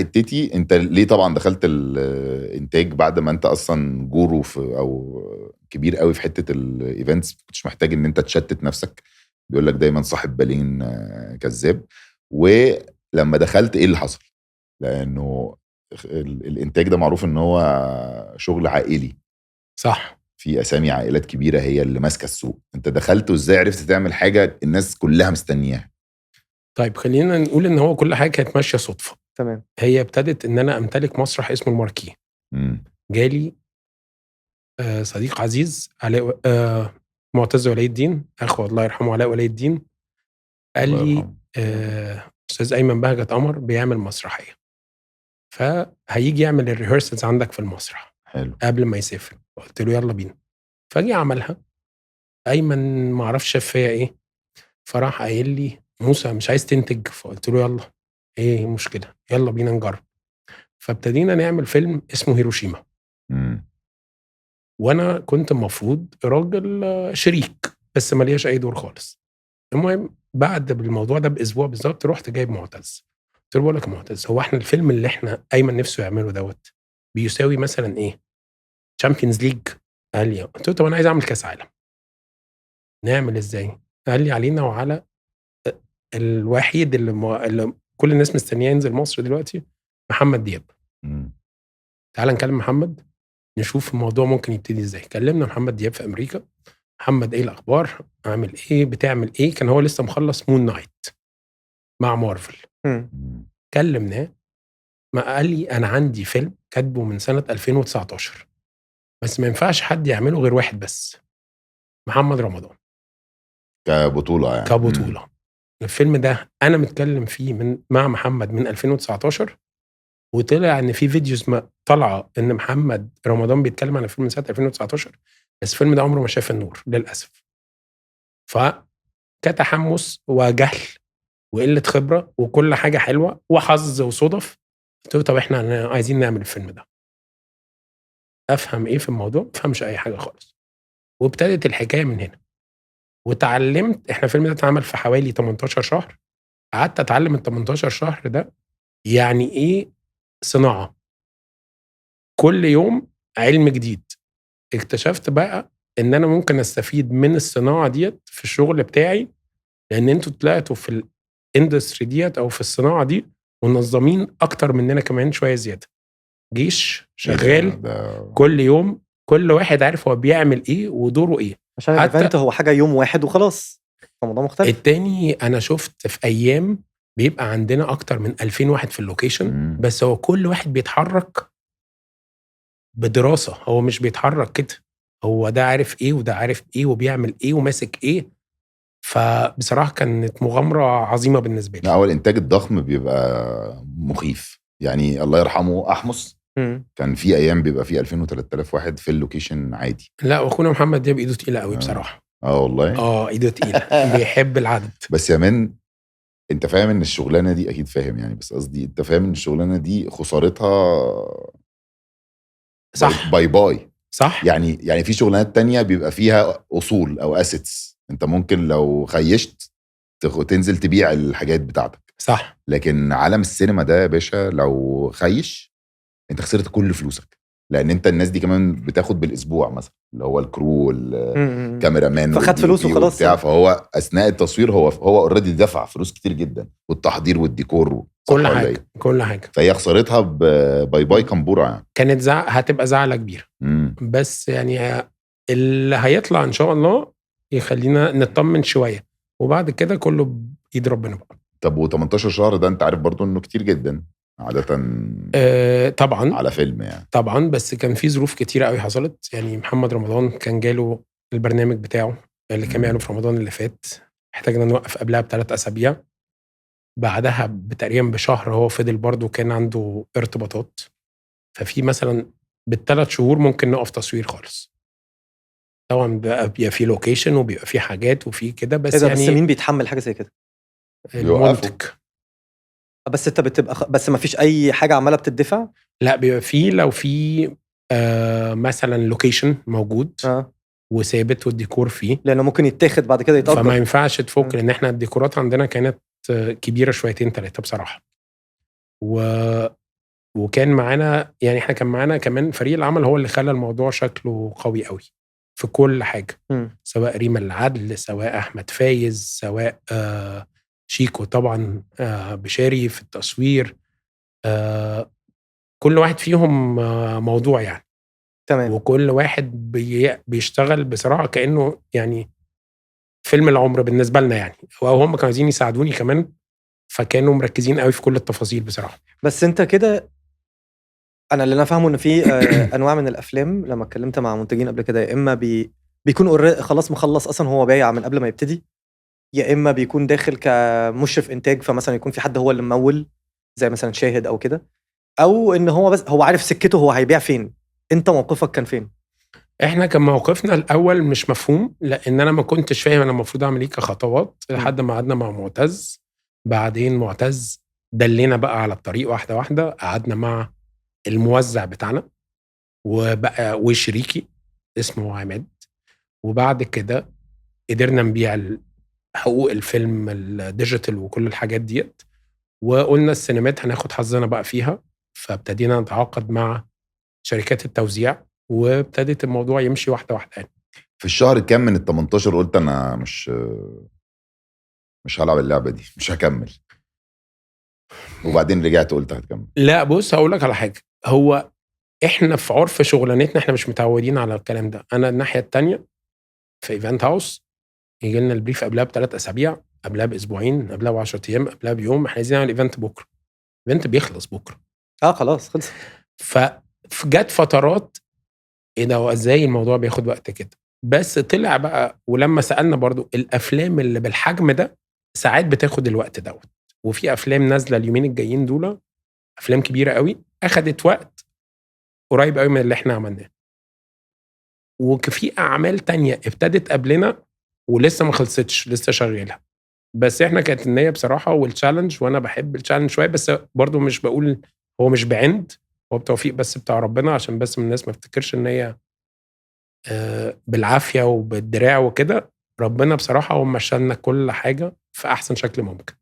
حتتي انت ليه طبعا دخلت الانتاج بعد ما انت اصلا جورو في او كبير قوي في حته الايفنتس، كنتش محتاج ان انت تشتت نفسك. بيقول لك دايما صاحب بالين كذاب. ولما دخلت ايه اللي حصل؟ لانه الانتاج ده معروف ان هو شغل عائلي، صح. في اسامي عائلات كبيره هي اللي ماسكه السوق. انت دخلت وازاي عرفت تعمل حاجه الناس كلها مستنياها؟ طيب خلينا نقول ان هو كل حاجه كانت ماشيه صدفه. تمام. هي ابتدت ان انا امتلك مسرح اسمه الماركي. جالي صديق عزيز علاء معتز ولي الدين، اخو الله يرحمه علاء ولي الدين، قال لي استاذ ايمن بهجت قمر بيعمل مسرحيه، فهيجي يعمل الريهرسلز عندك في المسرح حلو. قبل ما يسافر. قلت له يلا بينا. فاجي عملها، ايمن ما اعرفش شاف فيا ايه، فراح قايل لي موسى مش عايز تنتج؟ فقلت له يلا، ايه المشكله، يلا بينا نجرب. فابتدينا نعمل فيلم اسمه هيروشيما. وانا كنت المفروض راجل شريك بس مالياش اي دور خالص. المهم بعد الموضوع ده باسبوع بالظبط رحت جايب معتز، قلت له بقول لك يا معتز، هو احنا الفيلم اللي احنا ايمن نفسه يعمله دوت بيساوي مثلا ايه تشامبيونز ليج؟ قال لي قلت له طب انا عايز اعمل كاس عالم، نعمل ازاي؟ قال لي علينا وعلى الوحيد اللي كل الناس مستنياه ينزل مصر دلوقتي، محمد دياب. تعال نكلم محمد نشوف الموضوع ممكن يبتدي ازاي. كلمنا محمد دياب في امريكا. محمد ايه الاخبار، عامل ايه، بتعمل ايه؟ كان هو لسه مخلص مون نايت مع مارفل. كلمناه، ما قال لي انا عندي فيلم كاتبه من سنه 2019 بس ما ينفعش حد يعمله غير واحد بس، محمد رمضان كبطوله يعني. كبطوله. الفيلم ده انا متكلم فيه مع محمد من 2019، وطلع ان في فيديوز طالعه ان محمد رمضان بيتكلم عن الفيلم من سنه 2019، بس الفيلم ده عمره ما شاف النور للاسف. فكتحمس وجهل وقله خبره وكل حاجه حلوه وحظ وصدف، قلت له طب احنا عايزين نعمل الفيلم ده. افهم ايه في الموضوع؟ ما افهمش اي حاجه خالص. وابتدت الحكايه من هنا، وتعلمت. احنا الفيلم ده اتعمل في حوالي 18 شهر. قعدت اتعلم ال 18 شهر ده يعني ايه صناعه، كل يوم علم جديد. اكتشفت بقى ان انا ممكن استفيد من الصناعه ديت في الشغل بتاعي، لان انتوا طلعتوا في الاندستري ديت او في الصناعه دي منظمين اكتر مننا كمان شويه زياده. جيش شغال كل يوم، كل واحد عارف هو بيعمل ايه ودوره ايه. عشان الايفنت هو حاجه يوم واحد وخلاص، الموضوع مختلف. التاني انا شفت في ايام بيبقى عندنا اكتر من 2000 واحد في اللوكيشن، بس هو كل واحد بيتحرك بدراسه، هو مش بيتحرك كده، هو ده عارف ايه وده عارف ايه وبيعمل ايه وماسك ايه. فبصراحه كانت مغامره عظيمه بالنسبه لي. اول انتاج الضخم بيبقى مخيف يعني. الله يرحمه احمس كان في ايام بيبقى في 2000 و3000 واحد في اللوكيشن عادي. لا واخونا محمد ده بايده تقيله قوي بصراحه. والله ايده تقيله بيحب العدد. بس يا مان انت فاهم ان الشغلانه دي، اكيد فاهم يعني، بس قصدي انت فاهم ان الشغلانه دي خسارتها صح باي صح. يعني في شغلانات تانية بيبقى فيها اصول او اسيتس، انت ممكن لو خيشت تنزل تبيع الحاجات بتاعتك. صح. لكن عالم السينما ده يا باشا لو خيش انت خسرت كل فلوسك، لان انت الناس دي كمان بتاخد بالاسبوع مثلا، اللي هو الكرو والكاميرا مان فخد فلوسه خلاص بتاع. فهو اثناء التصوير هو اوريدي دفع فلوس كتير جدا، والتحضير والديكور كل حاجه كل حاجه. فهي خسارتها باي كمبوره يعني. كانت هتبقى زعله كبيره. بس يعني اللي هيطلع ان شاء الله يخلينا نطمن شويه، وبعد كده كله بايد ربنا بقى. طب و18 شهر ده انت عارف برضو انه كتير جدا عادة طبعا على فيلم يعني. طبعا، بس كان في ظروف كتيرة قوي حصلت. يعني محمد رمضان كان جاله البرنامج بتاعه اللي كان بيعمله في رمضان اللي فات، احتاجنا نوقف قبلها ب3 أسابيع. بعدها بتقريبا بشهر هو فضل برضو كان عنده ارتباطات، ففي مثلا ب3 شهور ممكن نقف تصوير خالص. طبعا بيبقى في لوكيشن وبيبقى في حاجات وفي كده، بس يعني بس مين بيتحمل حاجة زي كده؟ المنتج. بس انت بتبقى بس ما فيش اي حاجه عماله بتدفع؟ لا بيبقى فيه، لو في مثلا لوكيشن موجود وثابت والديكور فيه، لانه ممكن يتاخد بعد كده يتأجر، فما ينفعش تفك. لان احنا الديكورات عندنا كانت كبيره شويتين 3 بصراحه. وكان معانا يعني احنا كان معانا كمان فريق العمل هو اللي خلى الموضوع شكله قوي قوي في كل حاجه، سواء ريما العدل، سواء احمد فايز، سواء شيكو طبعا، بشاري في التصوير، كل واحد فيهم موضوع يعني. تمام. وكل واحد بيشتغل بصراحه كانه يعني فيلم العمر بالنسبه لنا يعني، او هم كانوا عايزين يساعدوني كمان، فكانوا مركزين قوي في كل التفاصيل بصراحه. بس انت كده، انا اللي انا فاهمه ان في انواع من الافلام لما اتكلمت مع منتجين قبل كده، يا اما بيكون خلاص مخلص اصلا هو بايع من قبل ما يبتدي، يا اما بيكون داخل كمشرف انتاج، فمثلا يكون في حد هو اللي ممول زي مثلا شاهد او كده، او ان هو بس هو عارف سكته هو هيبيع فين. انت موقفك كان فين؟ احنا كان موقفنا الاول مش مفهوم، لان انا ما كنتش فاهم انا المفروض اعمل ايه كخطوات، لحد ما قعدنا مع معتز. بعدين معتز دلنا بقى على الطريق واحده واحده، قعدنا مع الموزع بتاعنا وبقى وشريكي اسمه عماد، وبعد كده قدرنا نبيع حقوق الفيلم الديجيتال وكل الحاجات ديت، وقلنا السينمات هناخد حظنا بقى فيها. فابتدينا نتعاقد مع شركات التوزيع، وابتدت الموضوع يمشي واحده واحده يعني. في الشهر كام من ال18 قلت انا مش هلعب اللعبه دي، مش هكمل، وبعدين رجعت قلت هتكمل؟ لا بص هقول لك على حاجه، هو احنا في عرف شغلانتنا احنا مش متعودين على الكلام ده. انا الناحيه التانية في ايفنت هاوس يجي لنا البريف قبلها ب3 اسابيع، قبلها باسبوعين، قبلها ب10 ايام، قبلها بيوم، احنا عايزين نعمل ايفنت بكره، ايفنت بيخلص بكره. خلاص خلص. فجت فترات ايه ده، هو ازاي الموضوع بياخد وقت كده؟ بس طلع بقى، ولما سالنا برضو الافلام اللي بالحجم ده ساعات بتاخد الوقت دوت، وفي افلام نازله اليومين الجايين دول افلام كبيره قوي اخدت وقت قريب قوي من اللي احنا عملناه، وفي اعمال تانية ابتدت قبلنا ولسه ما خلصتش، لسه شغاله. بس احنا كانت النيه بصراحه والتشالنج، وانا بحب التشالنج شويه، بس برضو مش بقول هو مش بعند، هو بتوفيق بس بتاع ربنا، عشان بس من الناس ما افتكرش ان هي بالعافيه وبالدراع وكده. ربنا بصراحه هو مشالنا كل حاجه في احسن شكل ممكن.